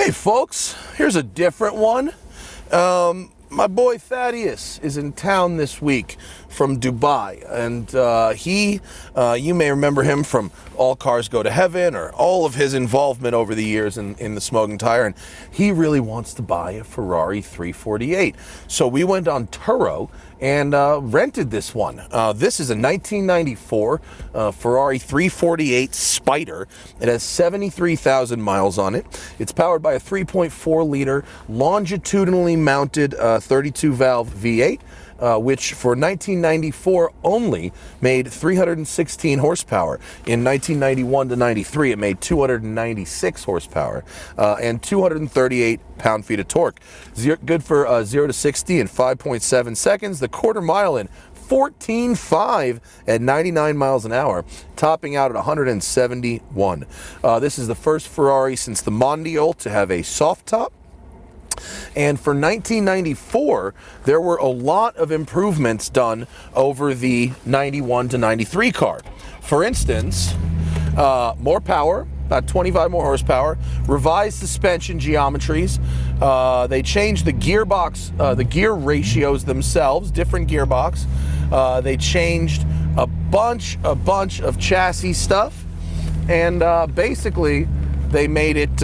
Hey folks, here's a different one. My boy Thaddeus is in town this week from Dubai, and you may remember him from All Cars Go to Heaven or all of his involvement over the years in the smoking tire, and he really wants to buy a Ferrari 348. So we went on Turo and rented this one. This is a 1994 Ferrari 348 Spyder. It has 73,000 miles on it. It's powered by a 3.4 liter longitudinally mounted 32 valve V8, which for 1994 only made 316 horsepower. In 1991 to 93, it made 296 horsepower and 238 pound-feet of torque. Good for 0 to 60 in 5.7 seconds. The quarter mile in 14.5 at 99 miles an hour, topping out at 171. This is the first Ferrari since the Mondial to have a soft top. And for 1994, there were a lot of improvements done over the 91 to 93 car. For instance, more power, about 25 more horsepower, revised suspension geometries. They changed the gearbox, the gear ratios themselves, different gearbox. They changed a bunch of chassis stuff, and basically they made it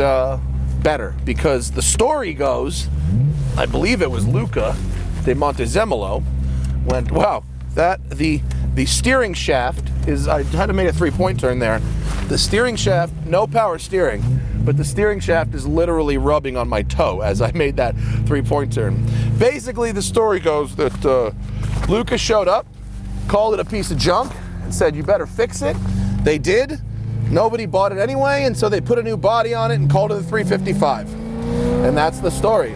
better, because the story goes, I believe it was Luca de Montezemolo, went, wow, that the steering shaft is, I had to make a 3-point turn there. The steering shaft, no power steering, but the steering shaft is literally rubbing on my toe as I made that 3-point turn. Basically, the story goes that Luca showed up, called it a piece of junk, and said, you better fix it. They did. Nobody bought it anyway, and so they put a new body on it and called it the 355. And that's the story.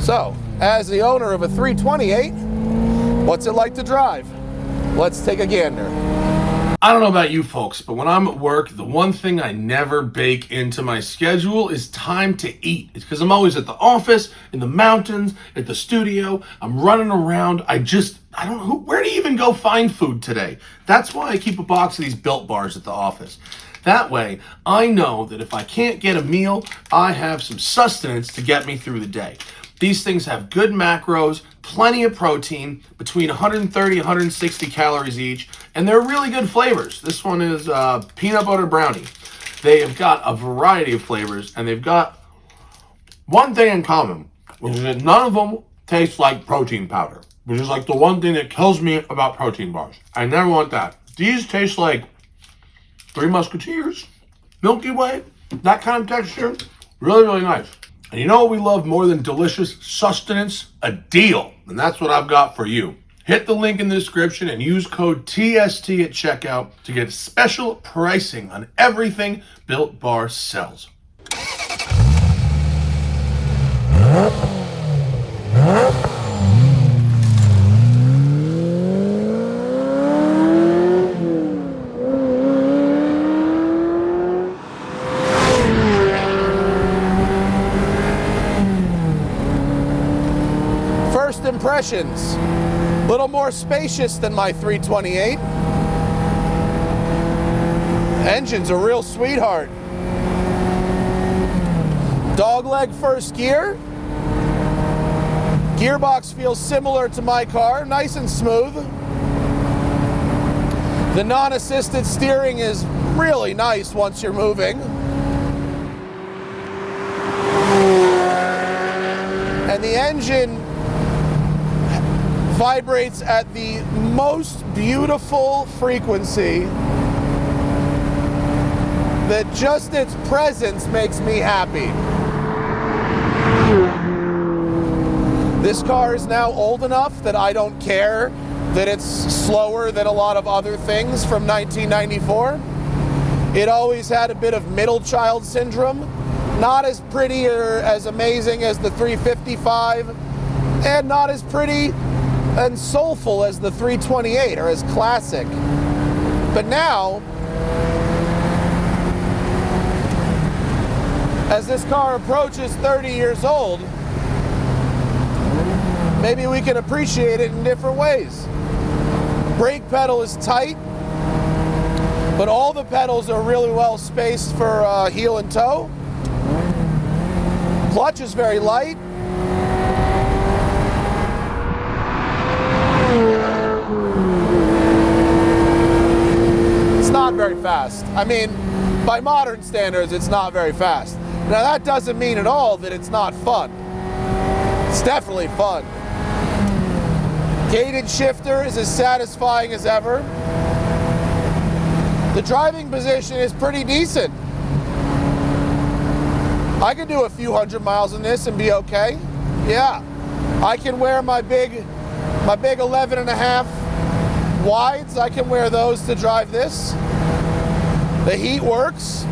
So, as the owner of a 328, what's it like to drive? Let's take a gander. I don't know about you folks, but when I'm at work, the one thing I never bake into my schedule is time to eat. It's because I'm always at the office, in the mountains, at the studio. I'm running around. I don't know, where do you even go find food today? That's why I keep a box of these Built Bars at the office. That way, I know that if I can't get a meal, I have some sustenance to get me through the day. These things have good macros, plenty of protein, between 130 and 160 calories each, and they're really good flavors. This one is peanut butter brownie. They have got a variety of flavors, and they've got one thing in common, which is that none of them taste like protein powder, which is like the one thing that kills me about protein bars. I never want that. These taste like Three Musketeers, Milky Way, that kind of texture. Really, really nice. And you know what we love more than delicious sustenance? A deal. And that's what I've got for you. Hit the link in the description and use code TST at checkout to get special pricing on everything Built Bar sells. First impressions, a little more spacious than my 328. Engine's a real sweetheart. Dogleg first gear. Gearbox feels similar to my car, nice and smooth. The non-assisted steering is really nice once you're moving. And the engine vibrates at the most beautiful frequency that just its presence makes me happy. This car is now old enough that I don't care that it's slower than a lot of other things from 1994. It always had a bit of middle child syndrome. Not as pretty or as amazing as the 355, and not as pretty and soulful as the 328, or as classic. But now, as this car approaches 30 years old, maybe we can appreciate it in different ways. Brake pedal is tight, but all the pedals are really well spaced for heel and toe. Clutch is very light. It's not very fast. I mean, by modern standards, it's not very fast. Now that doesn't mean at all that it's not fun. It's definitely fun. Gated shifter is as satisfying as ever. The driving position is pretty decent. I can do a few hundred miles in this and be okay. Yeah. I can wear my big 11 and a half wides. I can wear those to drive this. The heat works.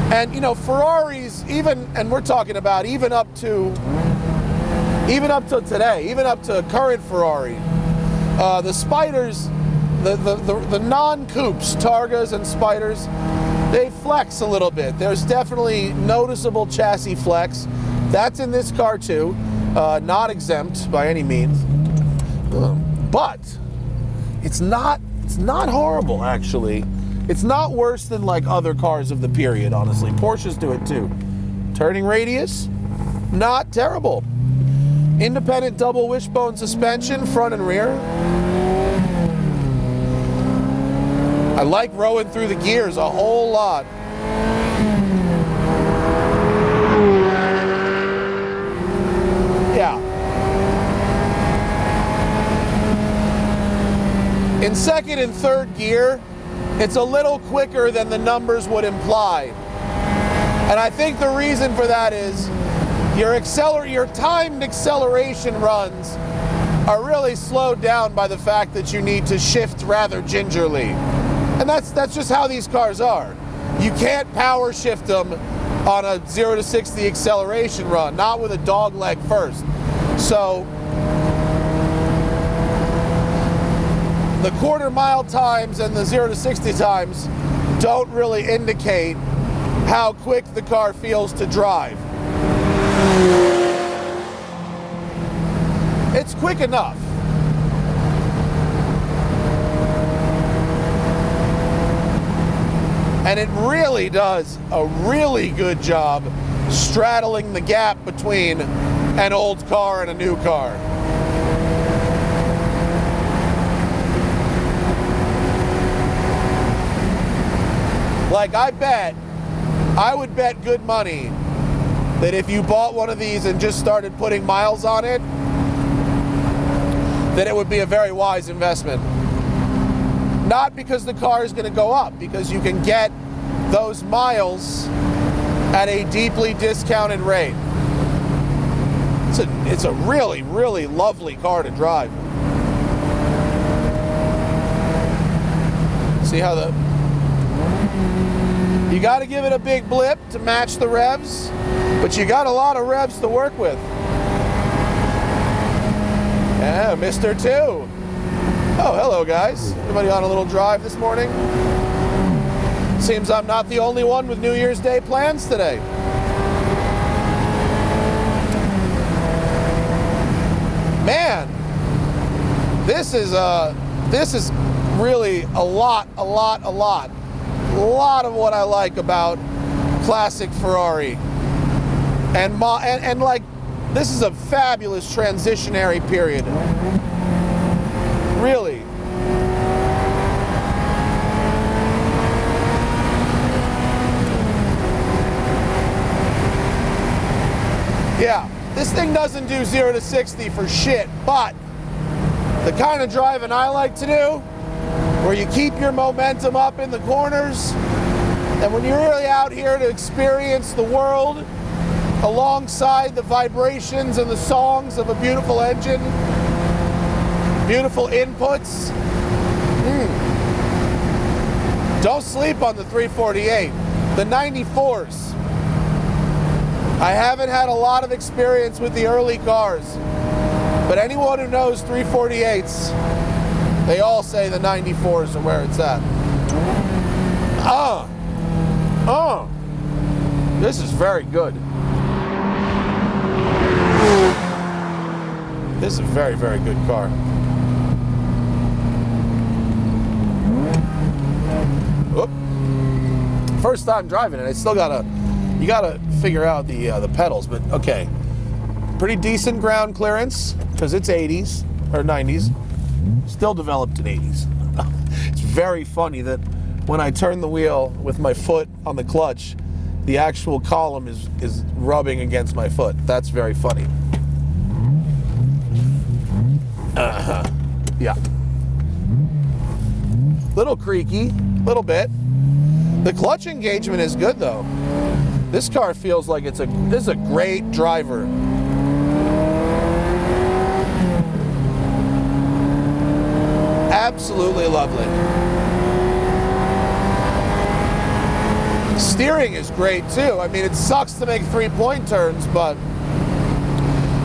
And you know, Ferraris, and we're talking about even up to today, even up to current Ferrari, the Spyders, the non-coupes, Targas and Spyders, they flex a little bit. There's definitely noticeable chassis flex. That's in this car too, not exempt by any means. But it's not horrible, actually. It's not worse than like other cars of the period, honestly. Porsches do it too. Turning radius, not terrible. Independent double wishbone suspension, front and rear. I like rowing through the gears a whole lot. Yeah. In second and third gear, it's a little quicker than the numbers would imply. And I think the reason for that is your timed acceleration runs are really slowed down by the fact that you need to shift rather gingerly. And that's just how these cars are. You can't power shift them on a 0 to 60 acceleration run, not with a dog leg first. So the quarter mile times and the 0 to 60 times don't really indicate how quick the car feels to drive. It's quick enough. And it really does a really good job straddling the gap between an old car and a new car. Like I would bet good money that if you bought one of these and just started putting miles on it, that it would be a very wise investment. Not because the car is going to go up, because you can get those miles at a deeply discounted rate. It's a really, really lovely car to drive. See how you got to give it a big blip to match the revs, but you got a lot of revs to work with. Yeah, Mr. 2. Oh, hello guys. Everybody on a little drive this morning? Seems I'm not the only one with New Year's Day plans today. Man, this is really a lot of what I like about classic Ferrari. And like, this is a fabulous transitionary period. Really. Yeah, this thing doesn't do 0 to 60 for shit, but the kind of driving I like to do, where you keep your momentum up in the corners, and when you're really out here to experience the world alongside the vibrations and the songs of a beautiful engine, beautiful inputs. Don't sleep on the 348. The 94s. I haven't had a lot of experience with the early cars, but anyone who knows 348s, they all say the 94s are where it's at. This is very good. This is a very, very good car. Whoop. First time driving it, I still gotta You gotta figure out the pedals, but okay. Pretty decent ground clearance, because it's 80s, or 90s. Still developed in 80s. It's very funny that when I turn the wheel with my foot on the clutch, the actual column is rubbing against my foot. That's very funny. Yeah. Little creaky, little bit. The clutch engagement is good though. This car feels like this is a great driver. Absolutely lovely. Steering is great too. I mean, it sucks to make 3-point turns, but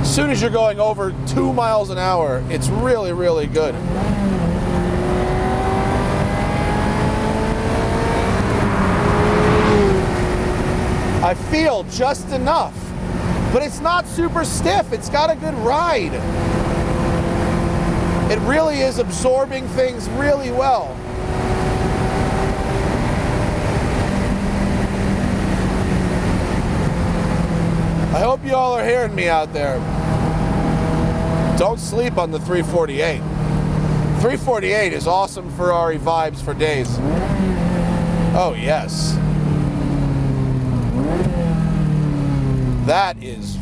as soon as you're going over 2 miles an hour, it's really, really good. I feel just enough, but it's not super stiff. It's got a good ride. It really is absorbing things really well. I hope you all are hearing me out there. Don't sleep on the 348. 348 is awesome Ferrari vibes for days. Oh, yes. That is...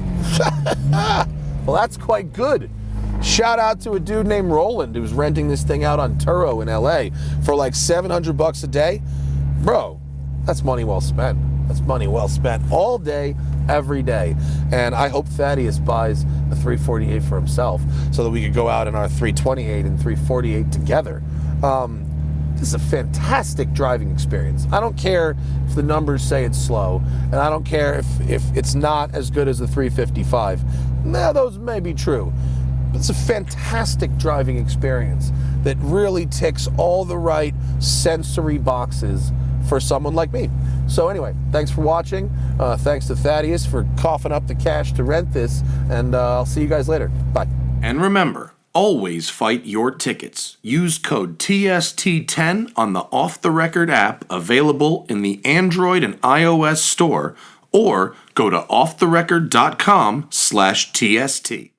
well, that's quite good. Shout out to a dude named Roland who's renting this thing out on Turo in LA for like $700 a day. Bro, that's money well spent. That's money well spent all day, every day. And I hope Thaddeus buys a 348 for himself so that we could go out in our 328 and 348 together. This is a fantastic driving experience. I don't care if the numbers say it's slow, and I don't care if it's not as good as the 355. Nah, those may be true. But it's a fantastic driving experience that really ticks all the right sensory boxes for someone like me. So anyway, thanks for watching. Thanks to Thaddeus for coughing up the cash to rent this, and I'll see you guys later. Bye. And remember, always fight your tickets. Use code TST10 on the Off the Record app available in the Android and iOS store, or go to offtherecord.com/TST.